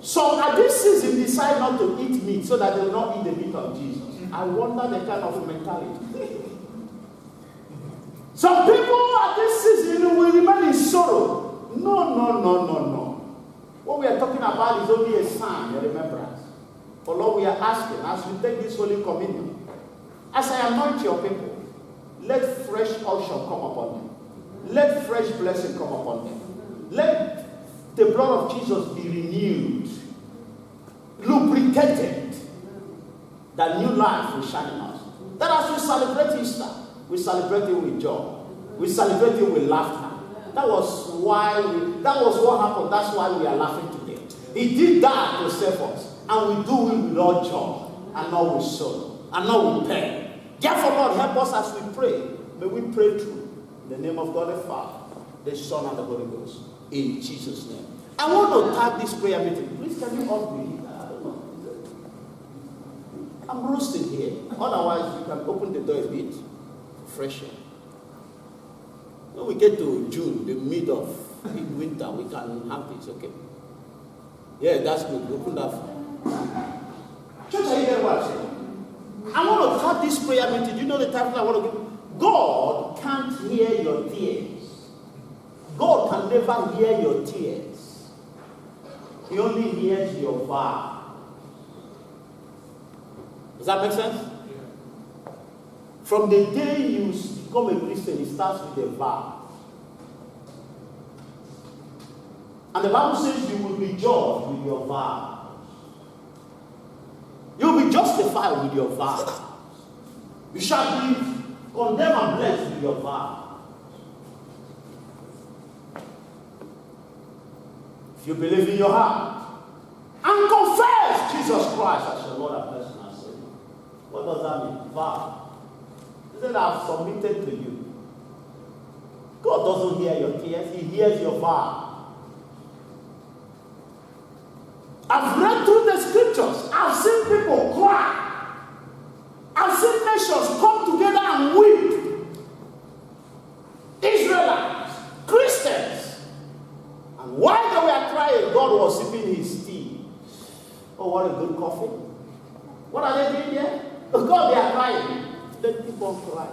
Some at this season decide not to eat meat so that they will not eat the meat of Jesus. I wonder the kind of mentality. Some people at this season will remain in sorrow. No. What we are talking about is only a sign, a remembrance. For Lord, we are asking, as we take this Holy Communion, as I anoint your people, let fresh unction come upon them. Let fresh blessing come upon them. Let the blood of Jesus be renewed, lubricated, that new life will shine in us. That as we celebrate Easter, we celebrate it with joy. We celebrate it with laughter. That was what happened. That's why we are laughing today. He did that to save us. And we do it with all joy, and not with sorrow, and not with pain. Therefore, Lord, help us as we pray. May we pray through. In the name of God the Father, the Son, and the Holy Ghost. In Jesus' name. I want to tag this prayer meeting. Please, can you all breathe? I don't know. I'm roasting here. Otherwise, you can open the door a bit. Fresh air. When we get to June, the mid of winter, we can have this, okay? Yeah, that's good. Open that. Church, are you hearing what I'm saying? I want to start this prayer meeting. Do you know the title I want to give? God can't hear your tears. God can never hear your tears. He only hears your vow. Does that make sense? Yeah. From the day you become a Christian, it starts with a vow. And the Bible says you will be judged with your vows. You will be justified with your vows. You shall be condemned and blessed with your vows. If you believe in your heart and confess Jesus Christ as your Lord and personal Savior. What does that mean? Vow. He said, I have submitted to you. God doesn't hear your tears, He hears your vow. I've read through the scriptures. I've seen people cry. I've seen nations come together and weep. Israelites, Christians. And while they were crying, God was sipping his tea. Oh, what a good coffee. What are they doing there? Oh, God, they are crying. Let people cry.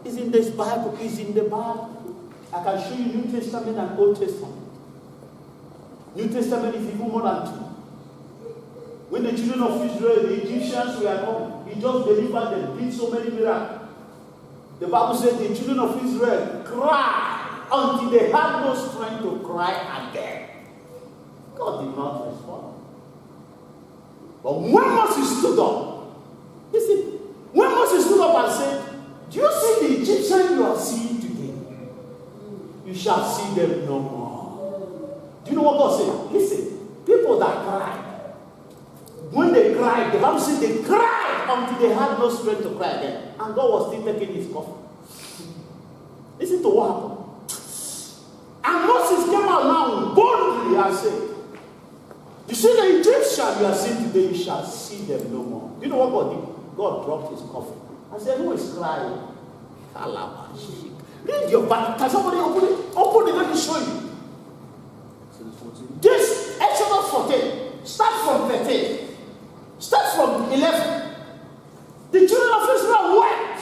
It's in this Bible. It's in the Bible. I can show you New Testament and Old Testament. New Testament is even more than 2. When the children of Israel, the Egyptians were come, He just delivered them, did so many miracles. The Bible said the children of Israel cried until they had no strength to cry again. God did not respond. But when Moses stood up, listen, when Moses stood up and said, do you see the Egyptians you are seeing today? You shall see them no more. Do you know what God said? Listen, people that cried, when they cried, the Bible said they cried until they had no strength to cry again. And God was still taking his coffee. Listen to what happened. And Moses came out now boldly and said, you see the Egyptians you are seeing today, you shall see them no more. Do you know what God did? God dropped his coffee. I said, who is crying? Read your Bible. Can somebody open it? Open it, let me show you. This Exodus 14, start from 13, start from 11. The children of Israel wept,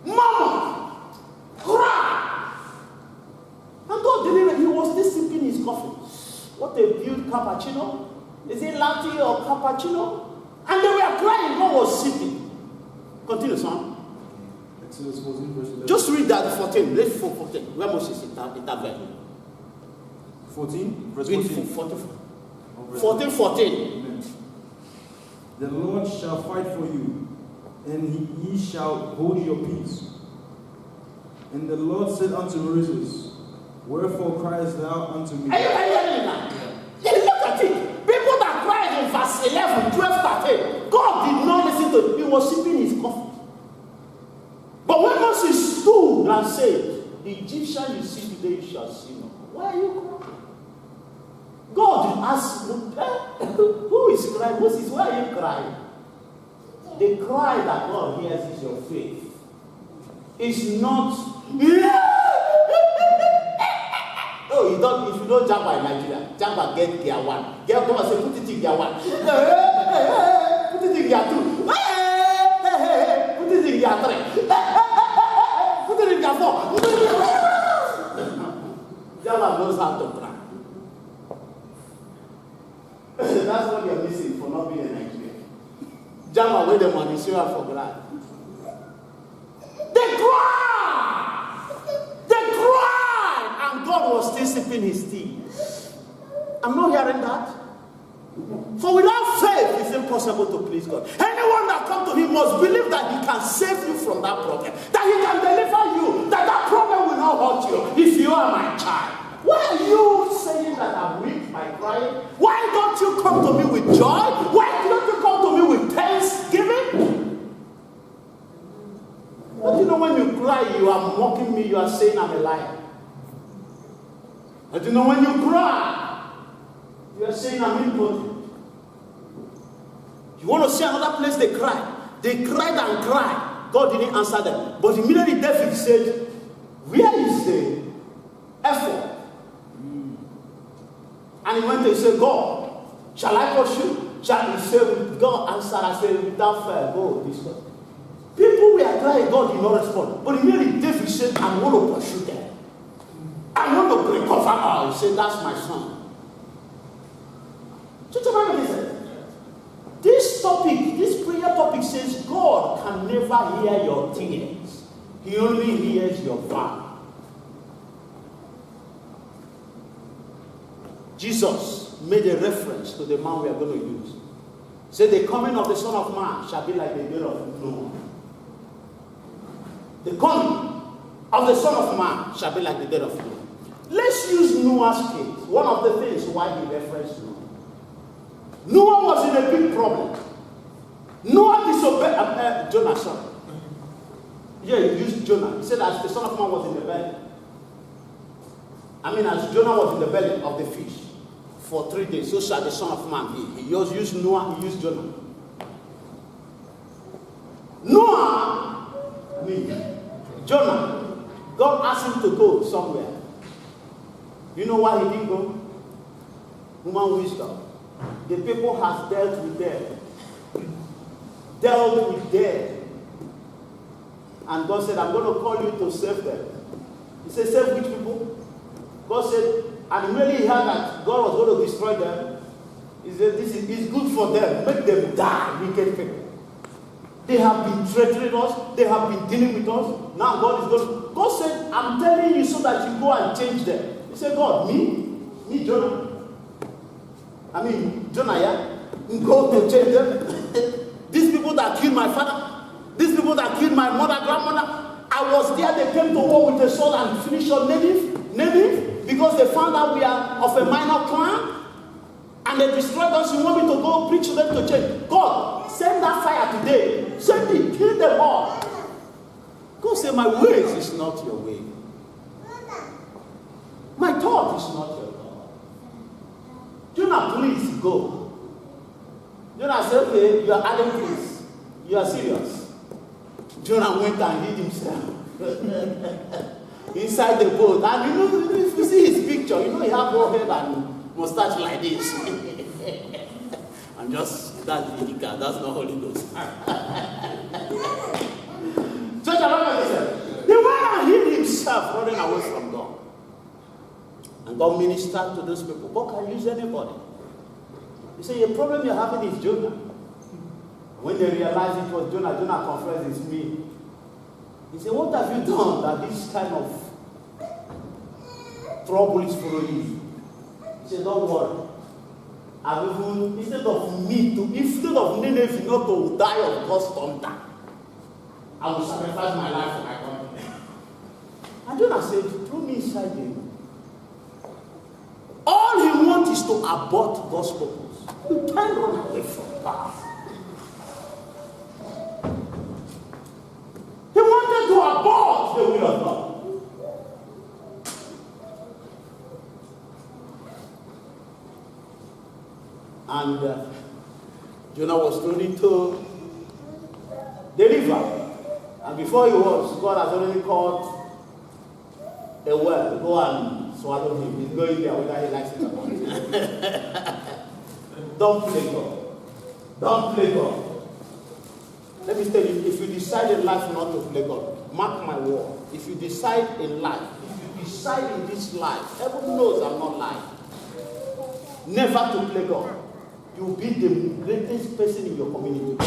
murmured, cried. And God delivered. He was still sipping his coffee. What a built cappuccino. Is it latte or cappuccino? And they were crying. God was sipping. Continue, son. Exodus 14, verse 11. Just read that 14. Read 14. Where Moses intervened. 14, verse 14. 14. The Lord shall fight for you, and ye shall hold your peace. And the Lord said unto Moses, wherefore criest thou unto me? Are you hearing that? Yeah. Look at it. People that cried in verse 11, 12, 13. God did not listen to him. He was sipping his coffee. But when Moses stood and said, the Egyptian you see today, you shall see no. Why are you crying? God asked, who is crying? Moses, why are you crying? The cry that God hears is your faith. It's not, Oh, you don't, if you don't jump in Nigeria, jump and get gear 1. Gear 1 say, put it in gear 1. Put it in gear 2. Put it in gear 3. Put it in gear 4. Java knows how to drive. That's what you're missing for not being a Nigerian. Java with the money, so you are for glad. They cried, and God was still sipping his tea. I'm not hearing that. For without faith, it's impossible to please God. Anyone that comes to him must believe that he can save you from that problem, that he can deliver you, that that problem will not hurt you if you are my child. Why are you saying that I'm weak by crying? Why don't you come to me with joy? Why don't you come to me with thanksgiving? Don't you know when you cry, you are mocking me, you are saying I'm a liar? Don't you know when you cry, you are saying I'm impotent? You want to see another place they cried? They cried and cried. God didn't answer them. But immediately David said, where is the effort? And he went and said, God, shall I pursue? Shall he say, God answered, I said, without fear, go this way. People were crying, God did not respond. But immediately David said, I want to pursue them. I want to recover all. He said, that's my son. This topic, this prayer topic says God can never hear your tears. He only hears your vow. Jesus made a reference to the man we are going to use. He said, the coming of the Son of Man shall be like the day of Noah. The coming of the Son of Man shall be like the day of Noah. Let's use Noah's case. One of the things why he referenced Noah. Noah was in a big problem. Noah disobeyed Jonah, sorry. Yeah, he used Jonah. He said as the Son of Man was in the belly. As Jonah was in the belly of the fish for 3 days, so shall the Son of Man be. He used Noah, he used Jonah. Jonah, God asked him to go somewhere. You know why he didn't go? Human wisdom. The people has dealt with death. And God said, I'm going to call you to save them. He said, save which people? God said, and immediately he heard that God was going to destroy them. He said, this is good for them. Make them die, wicked people. They have been threatening us. They have been dealing with us. Now God is going to... God said, I'm telling you so that you go and change them. He said, God, me, Jonah. Jonah, yeah? Go to change them. These people that killed my father, these people that killed my mother, grandmother, I was there, they came to war with a sword and finished your native, because they found out we are of a minor clan, and they destroyed us. You want me to go preach to them to change? God, send that fire today. Send it, kill them all. God said, my ways is not your way. My thought is not your thought. Jonah, please go. Jonah said, okay, you are adding please. You are serious. Jonah went and hid himself inside the boat. And if you see his picture, he have more hair and mustache like this. And just, that's Vinica, that's not Holy Ghost. Church, the man hid himself running away from God. And God ministered to those people. God can use anybody. You say, the problem you're having is Jonah. When they realized it was Jonah confessed, it's me. He said, what have you done that this kind of trouble is following you? He said, don't worry. Instead of Nineveh not to die of God's thunder, I will sacrifice my life for my country. And Jonah said, throw me inside him. All he wants is to abort God's purpose. You can't run away from God. He wanted to abort the will of God. And Jonah was thrown into the river. And before he was, God has already called a well. Go and swallow him. He's going there whether he likes it or not. Don't play God. Don't play God. Let me tell you, if you decide in life not to play God, mark my word. If you decide in life, if you decide in this life, heaven knows I'm not lying, never to play God, you'll be the greatest person in your community.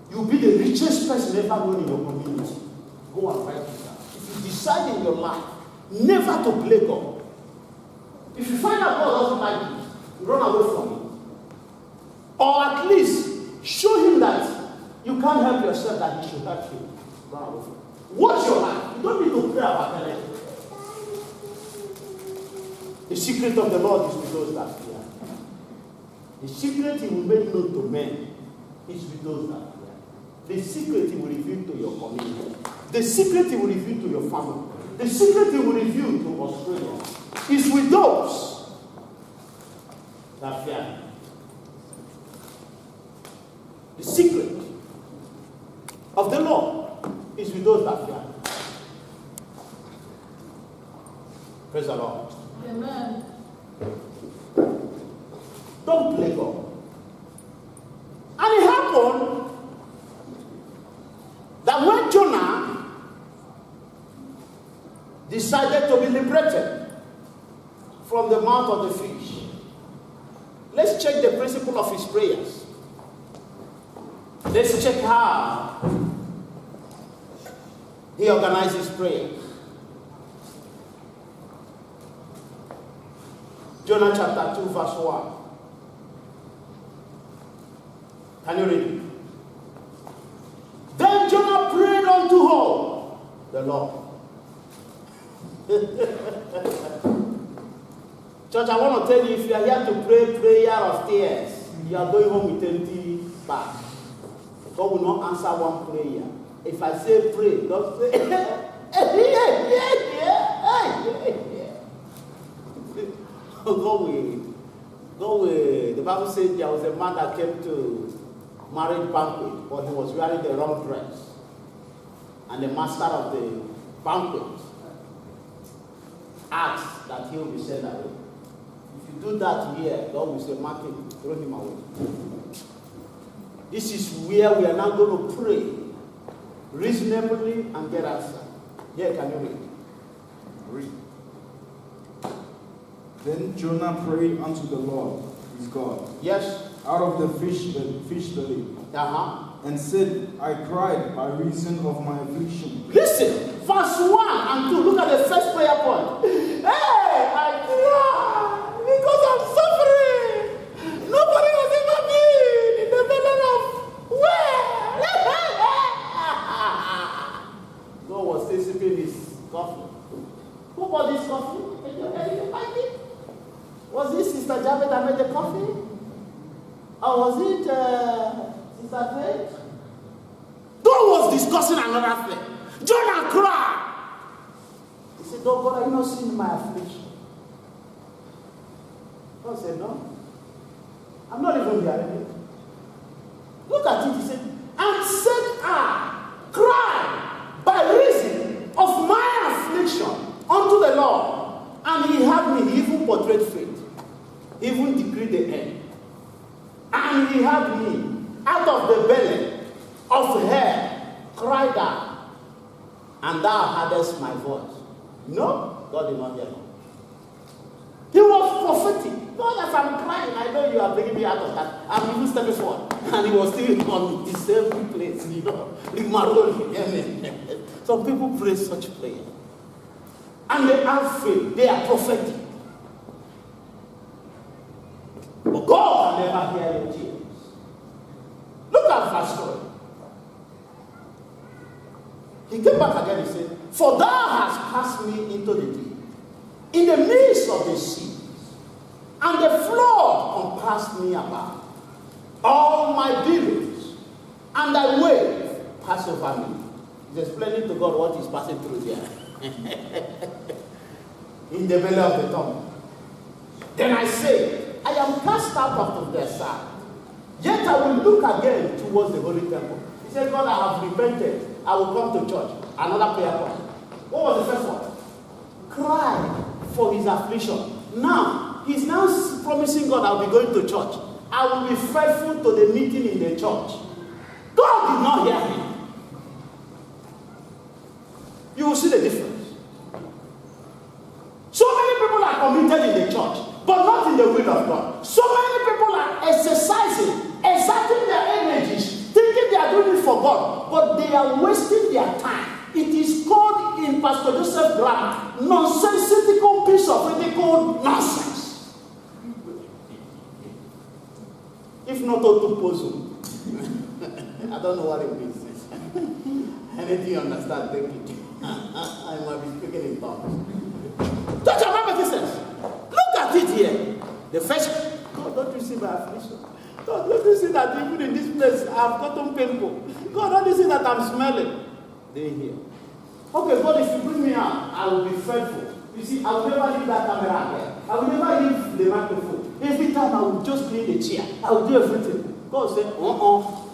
You'll be the richest person ever known in your community. Go and write it down. If you decide in your life never to play God, if you find out God doesn't like it, run away from it. Or at least show him that you can't help yourself, that he should help you. Run away from it. Watch your life. You don't need to pray about it. The secret of the Lord is with those that fear. The secret he will make known to men is with those that fear. The secret he will reveal to your community. The secret he will reveal to your family. The secret he will reveal to Australia is with those that fear him. The secret of the Lord is with those that fear him. Praise the Lord. Amen. Don't play God. And it happened that when Jonah decided to be liberated from the mouth of the fish, let's check the principle of his prayers. Let's check how he organizes prayer. Jonah chapter 2 verse 1. Can you read it? Then Jonah prayed unto who? The Lord. Church, I want to tell you, if you are here to pray prayer of tears, you are going home with empty bag. God will not answer one prayer. If I say pray, don't say Go away. The Bible says there was a man that came to marriage banquet, but he was wearing the wrong dress. And the master of the banquet asked that he will be sent away. If you do that here, God will say, mark him, throw him away. This is where we are now going to pray reasonably and get answer. Yeah, can you read? Read. Then Jonah prayed unto the Lord, his God. Yes. Out of the fish belly. And said, I cried by reason of my affliction. Listen, verse 1 and 2. Look at the first prayer point. Hey, I cry because I'm suffering. Nobody has ever been in the middle of where? God was still sipping his coffee. Who bought this coffee? Was it Sister Javet that made the coffee? Or was it Sister Faith? God was discussing another thing. Jonah cried. He said, oh God, are you not seeing my affliction? God said, no. I'm not even hearing it. Look at it. He said, and said I, cried by reason of my affliction unto the Lord. And he had me, he even portrayed faith. He even decreed the end. And he had me out of the belly of hell cried out, and thou heardest my voice. No, God did not hear me. He was prophetic. God, as I'm crying, I know you are bringing me out of that. I'm even stepping forward. And he was still on the same place, you know. Some people pray such prayer. And they are faith. They are prophetic. But God can never hear your tears. Look at verse 3. He came back again and said, for thou hast cast me into the deep, in the midst of the sea, and the flood compassed me about. All my billows and thy wave pass over me. He's explaining to God what he's passing through there. In the belly of the tongue. Then I say, I am cast out of their sight. Yet I will look again towards the holy temple. He said, God, I have repented. I will come to church. Another prayer point. What was the first one? cry for his affliction. Now, he's now promising God, I'll be going to church. I will be faithful to the meeting in the church. God did not hear him. You will see the difference. So many people are committed in the church, but not in the will of God. So many people are exerting their energies, thinking they are doing it for God, but they are wasting their time. It is called in Pastor Joseph grammar, nonsensical piece of critical nonsense. If not autoposum. I don't know what it means. Anything you understand, take it. I might be speaking in tongues. Don't you remember this? Look at it here. The first, God, don't you see my affliction? God, don't you see that even in this place I've gotten painful? God, don't you see that I'm smelling? They hear. Okay, God, if you bring me out, I will be faithful. You see, I will never leave that camera here. I will never leave the microphone. Every time I will just clean the chair. I will do everything. God said, no.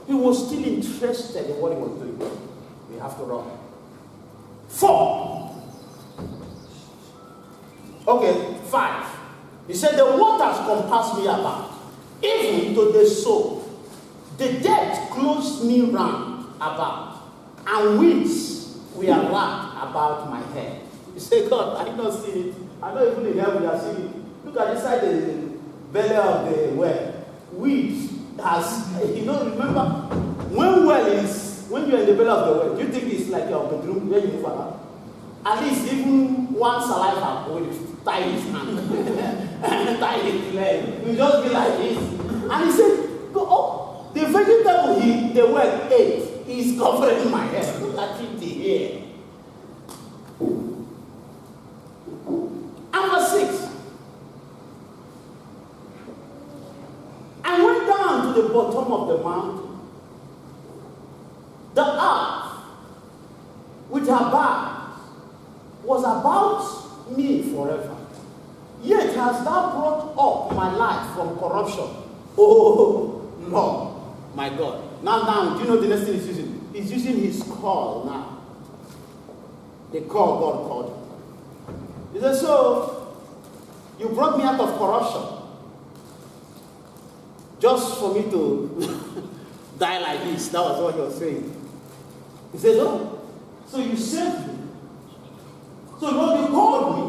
He was still interested in what he was doing. We have to run. 4. Okay, 5. He said, the waters compassed me about, even to the soul. The dead closed me round about, and winds were wrapped about my head. He said, God, I did not see it. I know even in heaven we are seeing it. Look at inside the belly of the well. Weeds has, remember, when you're in the belly of the well, do you think it's like your bedroom where you move around? At least even one saliva will tie his hand and tie his leg. You just be like this. And he said, the vegetable the well ate is covering my head. Look at it here. Number 6. I went down to the bottom of the mountain. The earth, with her bars, was about me forever. Yet hast thou brought up my life from corruption. Oh, Lord, my God. Now, do you know the next thing he's using? He's using his call now. The call God called him. He said, so, you brought me out of corruption. Just for me to die like this. That was what he was saying. He said, no. So you saved me. So Lord, you called me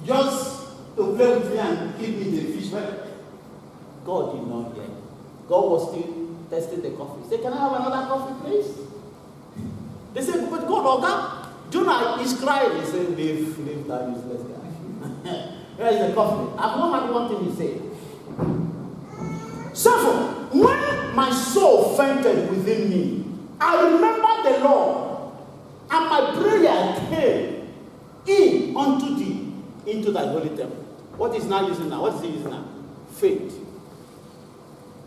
just to play with me and give me the fish. Well, God did not hear. God was still testing the coffee. He said, can I have another coffee, please? They said, but God, Oga, Jonah is crying. He said, leave that useless guy. Here is the coffee. I've not had one thing to say. 7. When my soul fainted within me, I remembered the Lord, and my prayer came in unto thee, into thy holy temple. What is now using now? What is he using now? Faith.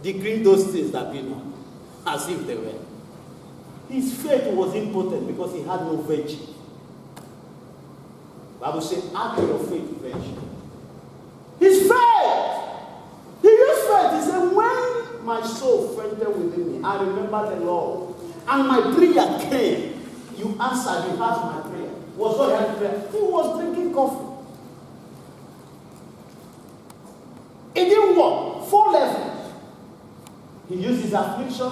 Decreeing those things that be not, as if they were. His faith was impotent because he had no virtue. The Bible says, add to your faith virtue. His faith. He used faith. He said, when my soul fainted within me, I remember the Lord. And my prayer came. You answered, you asked my prayer. Was what he had prayer? He was drinking coffee. It didn't work. 4 levels. He used his affliction.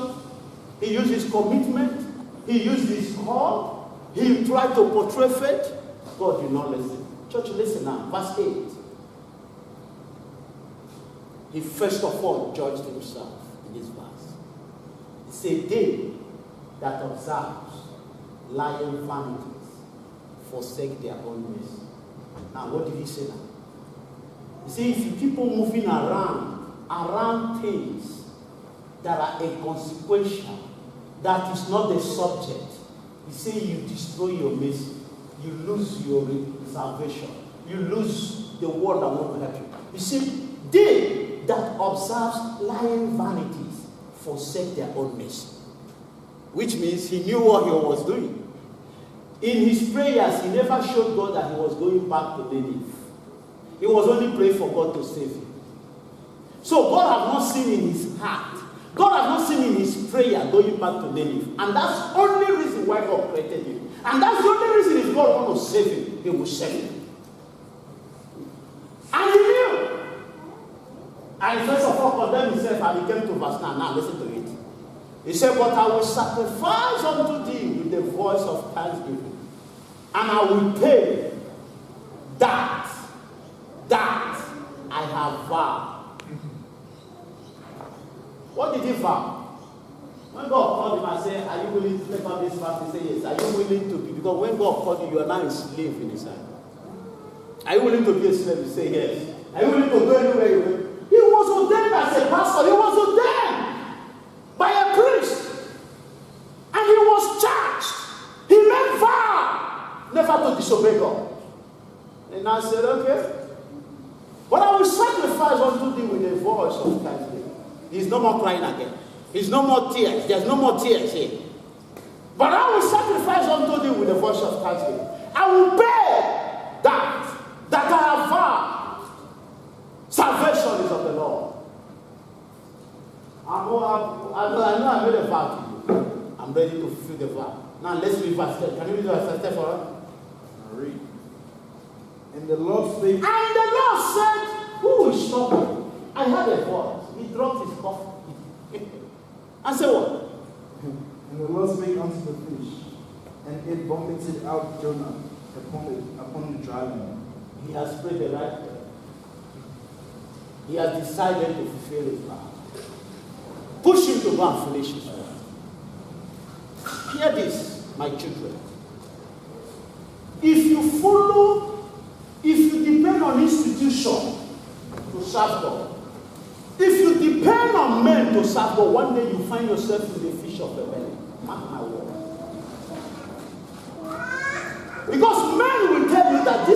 He used his commitment. He used his call. He tried to portray faith. God did not listen. Church, listen now. Verse 8. He first of all judged himself in this verse. He said, they that observes lying vanities forsake their own ways. Now, what did he say now? He said, if you keep on moving around things that are inconsequential, that is not the subject, he said you destroy your mercy. You lose your salvation. You lose the word that won't help you. You see, they that observes lying vanities forsake their own mercy. Which means he knew what he was doing. In his prayers, he never showed God that he was going back to Nineveh. He was only praying for God to save him. So God has not seen in his heart. God has not seen in his prayer going back to Nineveh. And that's the only reason why God created him. And that's the only reason if God wants to save him, he will save him. And he knew. And first of all, condemned himself, and he came to verse 9. Now listen to it. He said, but I will sacrifice unto thee with the voice of thanksgiving, and I will pay that I have vowed. What did he vow? When God called him and said, are you willing to take up this fast? He said, yes. Are you willing to be? Because when God called you, you are now a slave in his hand. Are you willing to be a slave? You say, yes. Are you willing to go anywhere you will? He was ordained as a pastor. He was ordained by a priest. And he was charged. He made vow never to disobey God. And I said, okay. But I will sacrifice unto thee with a voice of thanksgiving. He's no more crying again. There's no more tears. There's no more tears here. But I will sacrifice unto thee with a voice of thanksgiving. I will pay that I have vowed. Salvation is of the Lord. I know I made a vow to you. I'm ready to fulfill the vow. Now let's read verse 10. Can you read verse 10 for us? I'll read. And the Lord spake. And the Lord said, who will stop me? I heard a voice. He dropped his coffee. And said what? And the Lord spake unto the fish, and it vomited out Jonah upon the dry land. He has prayed the right prayer. He has decided to fulfill his vow. Push him to go and finish his work. Hear this, my children. If you depend on institution to serve God, if you depend on men to serve God, one day you find yourself in the fish of the belly. Mark my word. Because men will